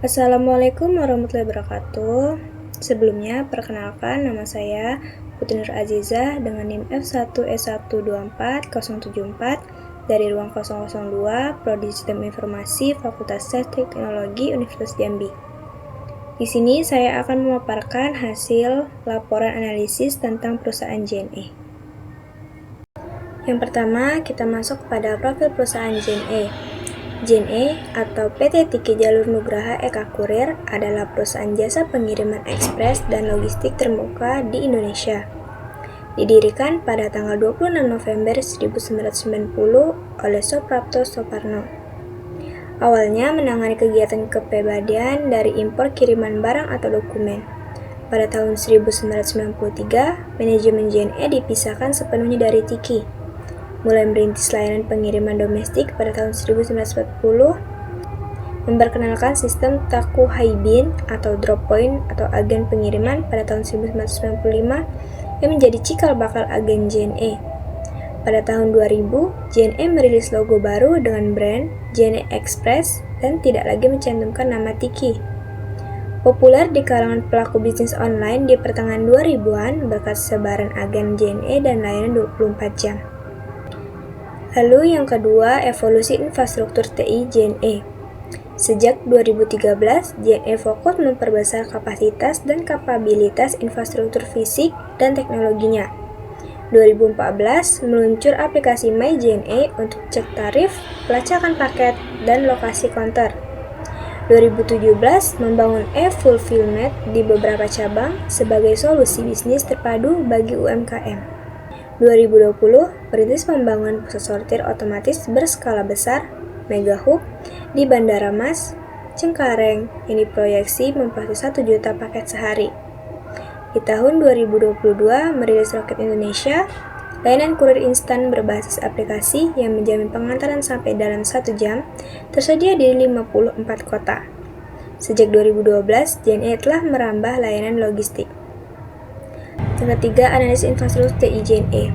Assalamualaikum warahmatullahi wabarakatuh. Sebelumnya, perkenalkan nama saya Putri Nur Azizah dengan NIM F1S124-074 dari Ruang 002, Prodi Sistem Informasi, Fakultas Teknologi Universitas Jambi. Di sini saya akan memaparkan hasil laporan analisis tentang perusahaan JNE. Yang pertama, kita masuk pada profil perusahaan JNE. JNE atau PT Tiki Jalur Nugraha Eka Kurir adalah perusahaan jasa pengiriman ekspres dan logistik terbuka di Indonesia. Didirikan pada tanggal 26 November 1990 oleh Soeprapto Soeparno. Awalnya menangani kegiatan kepribadian dari impor kiriman barang atau dokumen. Pada tahun 1993, manajemen JNE dipisahkan sepenuhnya dari Tiki. Mulai merintis layanan pengiriman domestik pada tahun 1940, memperkenalkan sistem Taku Haibin atau drop point atau agen pengiriman pada tahun 1995 yang menjadi cikal bakal agen JNE. Pada tahun 2000, JNE merilis logo baru dengan brand JNE Express dan tidak lagi mencantumkan nama Tiki. Populer di kalangan pelaku bisnis online di pertengahan 2000-an berkat sebaran agen JNE dan layanan 24 jam. Lalu yang kedua, evolusi infrastruktur TI JNE. Sejak 2013, JNE fokus memperbesar kapasitas dan kapabilitas infrastruktur fisik dan teknologinya. 2014, meluncur aplikasi MyJNE untuk cek tarif, pelacakan paket, dan lokasi konter. 2017, membangun e-fulfillment di beberapa cabang sebagai solusi bisnis terpadu bagi UMKM. 2020, merintis pembangunan pusat sortir otomatis berskala besar, Mega Hub, di Bandara Mas, Cengkareng, yang diproyeksi memproses 1 juta paket sehari. Di tahun 2022, merilis Roket Indonesia, layanan kurir instan berbasis aplikasi yang menjamin pengantaran sampai dalam 1 jam, tersedia di 54 kota. Sejak 2012, JNE telah merambah layanan logistik. Yang ketiga, analisis infrastruktur TI JNE,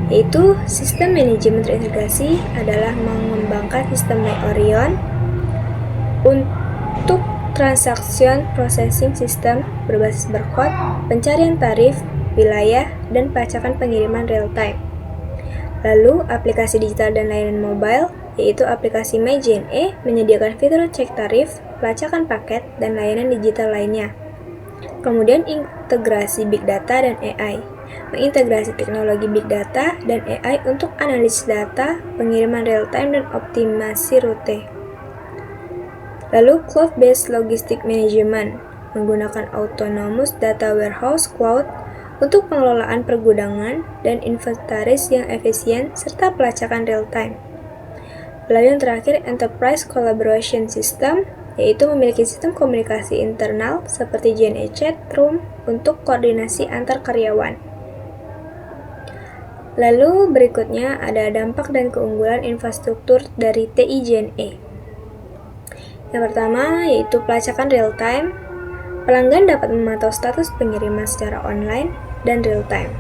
yaitu sistem manajemen terintegrasi adalah mengembangkan sistem MyOrion untuk transaction processing system berbasis barcode, pencarian tarif, wilayah, dan pelacakan pengiriman real time. Lalu, aplikasi digital dan layanan mobile, yaitu aplikasi MyJNE menyediakan fitur cek tarif, pelacakan paket, dan layanan digital lainnya. Kemudian integrasi Big Data dan AI, mengintegrasi teknologi Big Data dan AI untuk analisis data, pengiriman real-time, dan optimasi rute. Lalu Cloud-Based Logistic Management, menggunakan Autonomous Data Warehouse Cloud untuk pengelolaan pergudangan dan inventaris yang efisien serta pelacakan real-time. Lalu yang terakhir, Enterprise Collaboration System, yaitu memiliki sistem komunikasi internal seperti JNE Chat Room untuk koordinasi antar karyawan. Lalu berikutnya ada dampak dan keunggulan infrastruktur dari TI JNE. Yang pertama yaitu pelacakan real time. Pelanggan dapat memantau status pengiriman secara online dan real time,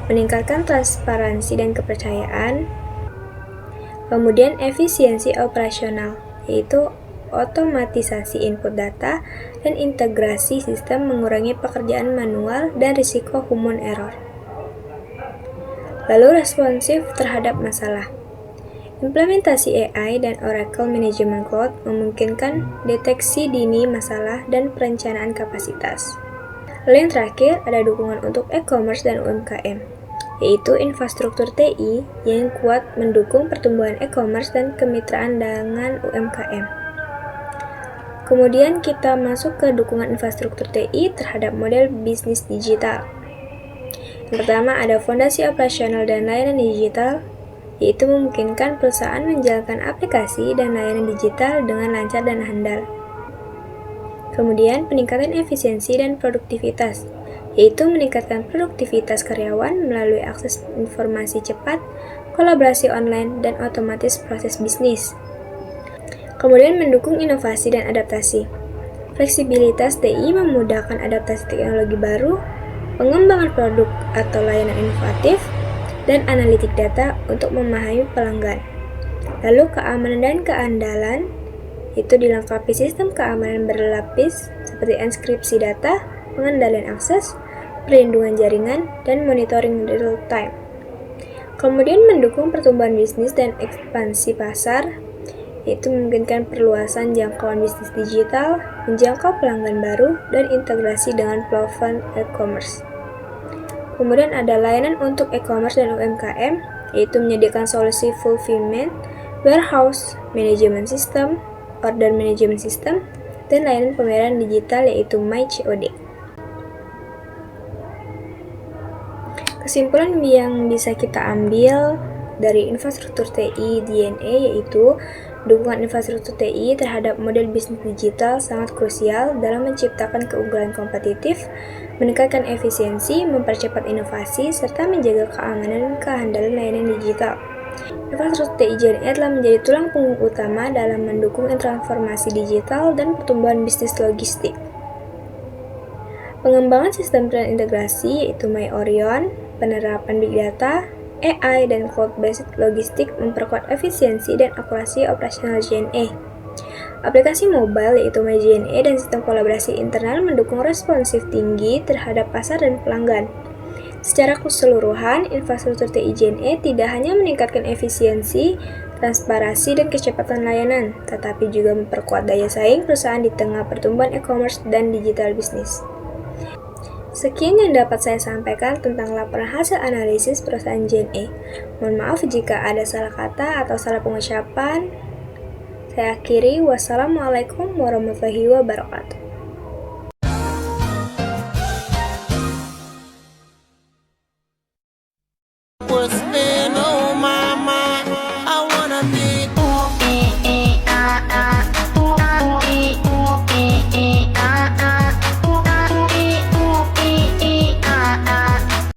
meningkatkan transparansi dan kepercayaan. Kemudian efisiensi operasional, yaitu otomatisasi input data dan integrasi sistem mengurangi pekerjaan manual dan risiko human error. Lalu responsif terhadap masalah. Implementasi AI dan Oracle Management Cloud memungkinkan deteksi dini masalah dan perencanaan kapasitas. Lalu yang terakhir ada dukungan untuk e-commerce dan UMKM, yaitu infrastruktur TI yang kuat mendukung pertumbuhan e-commerce dan kemitraan dengan UMKM. Kemudian kita masuk ke dukungan infrastruktur TI terhadap model bisnis digital. Yang pertama ada fondasi operasional dan layanan digital, yaitu memungkinkan perusahaan menjalankan aplikasi dan layanan digital dengan lancar dan handal. Kemudian peningkatan efisiensi dan produktivitas, yaitu meningkatkan produktivitas karyawan melalui akses informasi cepat, kolaborasi online, dan otomatis proses bisnis. Kemudian mendukung inovasi dan adaptasi. Fleksibilitas TI memudahkan adaptasi teknologi baru, pengembangan produk atau layanan inovatif, dan analitik data untuk memahami pelanggan. Lalu keamanan dan keandalan, itu dilengkapi sistem keamanan berlapis seperti enkripsi data, pengendalian akses, perlindungan jaringan, dan monitoring real time. Kemudian mendukung pertumbuhan bisnis dan ekspansi pasar, yaitu memungkinkan perluasan jangkauan bisnis digital, menjangkau pelanggan baru, dan integrasi dengan platform e-commerce. Kemudian ada layanan untuk e-commerce dan UMKM, yaitu menyediakan solusi fulfillment, warehouse management system, order management system, dan layanan pembayaran digital yaitu MyCOD. Kesimpulan yang bisa kita ambil dari infrastruktur TI JNE yaitu dukungan infrastruktur TI terhadap model bisnis digital sangat krusial dalam menciptakan keunggulan kompetitif, meningkatkan efisiensi, mempercepat inovasi, serta menjaga keamanan dan kehandalan layanan digital. Infrastruktur TI JNE telah menjadi tulang punggung utama dalam mendukung transformasi digital dan pertumbuhan bisnis logistik. Pengembangan sistem terintegrasi yaitu MyOrion, penerapan Big Data, AI, dan Cloud-based logistik memperkuat efisiensi dan akurasi operasional JNE. Aplikasi mobile yaitu MyJNE dan sistem kolaborasi internal mendukung responsif tinggi terhadap pasar dan pelanggan. Secara keseluruhan, infrastruktur TI JNE tidak hanya meningkatkan efisiensi, transparansi, dan kecepatan layanan, tetapi juga memperkuat daya saing perusahaan di tengah pertumbuhan e-commerce dan digital bisnis. Sekian yang dapat saya sampaikan tentang laporan hasil analisis perusahaan JNE. Mohon maaf jika ada salah kata atau salah pengucapan. Saya akhiri. Wassalamualaikum warahmatullahi wabarakatuh. Was there